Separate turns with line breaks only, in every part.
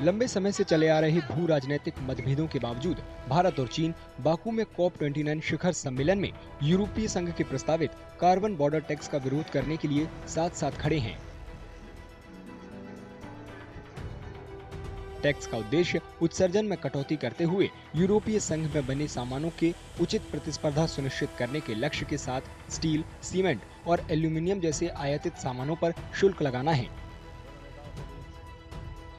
लंबे समय से चले आ रहे भू राजनीतिक मतभेदों के बावजूद भारत और चीन बाकू में COP29 शिखर सम्मेलन में यूरोपीय संघ के प्रस्तावित कार्बन बॉर्डर टैक्स का विरोध करने के लिए साथ साथ खड़े हैं। टैक्स का उद्देश्य उत्सर्जन में कटौती करते हुए यूरोपीय संघ में बने सामानों के उचित प्रतिस्पर्धा सुनिश्चित करने के लक्ष्य के साथ स्टील, सीमेंट और एल्यूमीनियम जैसे आयातित सामानों पर शुल्क लगाना है।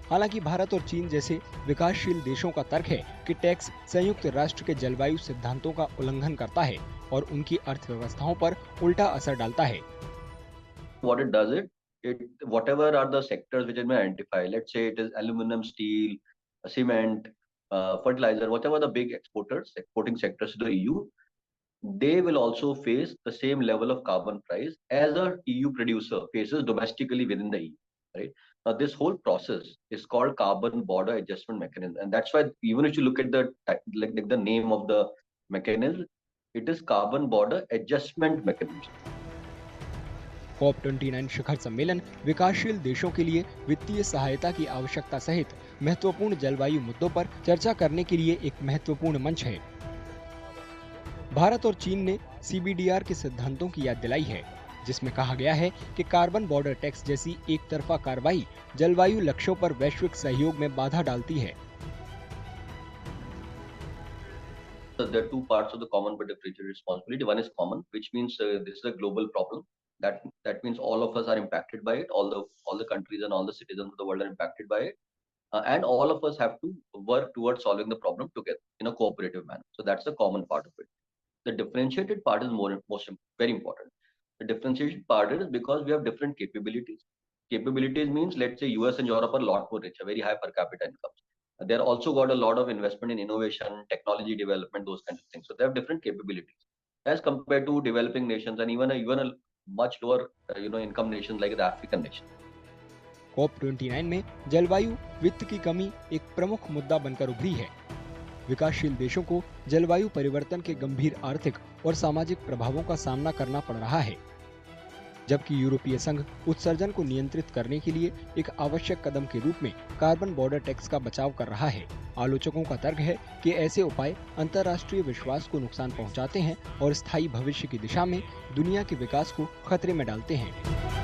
हालांकि भारत और चीन जैसे विकासशील देशों का तर्क है कि टैक्स संयुक्त राष्ट्र के जलवायु सिद्धांतों का उल्लंघन करता है और उनकी अर्थव्यवस्थाओं पर उल्टा असर डालता है।
What it does, whatever are the sectors which have been identified, let's say it is aluminum, steel, cement, fertilizer, whatever the big exporting sectors to the EU, they will also face the same level of carbon price as a EU producer faces domestically within the EU, right? Now, this whole process is called carbon border adjustment mechanism, and that's why even if you look at like the name of the mechanism, it is carbon border adjustment mechanism.
COP29 शिखर सम्मेलन विकासशील देशों के लिए वित्तीय सहायता की आवश्यकता सहित महत्वपूर्ण जलवायु मुद्दों पर चर्चा करने के लिए एक महत्वपूर्ण मंच है। भारत और चीन ने CBDR के सिद्धांतों की याद दिलाई है, जिसमें कहा गया है कि कार्बन बॉर्डर टैक्स जैसी एक तरफा कार्रवाई जलवायु लक्ष्यों पर वैश्विक सहयोग में बाधा डालती है।
So there are two parts of the common but differentiated responsibility. One is common, which means this is a global problem. That means all of us are impacted by it. All the countries and all the citizens of the world are impacted by it, and all of us have to work towards solving the problem together in a cooperative manner. So that's the common part of it. The differentiated part is very important. The differentiated part is because we have different capabilities. Capabilities means, let's say US and Europe are a lot more richer, very high per capita incomes. They're also got a lot of investment in innovation, technology development, those kinds of things. So they have different capabilities as compared to developing nations and even a much lower income nations like the African nation.
COP29 में जलवायु वित्त की कमी एक प्रमुख मुद्दा बनकर उभरी है। विकासशील देशों को जलवायु परिवर्तन के गंभीर आर्थिक और सामाजिक प्रभावों का सामना करना पड़ रहा है, जबकि यूरोपीय संघ उत्सर्जन को नियंत्रित करने के लिए एक आवश्यक कदम के रूप में कार्बन बॉर्डर टैक्स का बचाव कर रहा है। आलोचकों का तर्क है कि ऐसे उपाय अंतर्राष्ट्रीय विश्वास को नुकसान पहुंचाते हैं और स्थायी भविष्य की दिशा में दुनिया के विकास को खतरे में डालते हैं।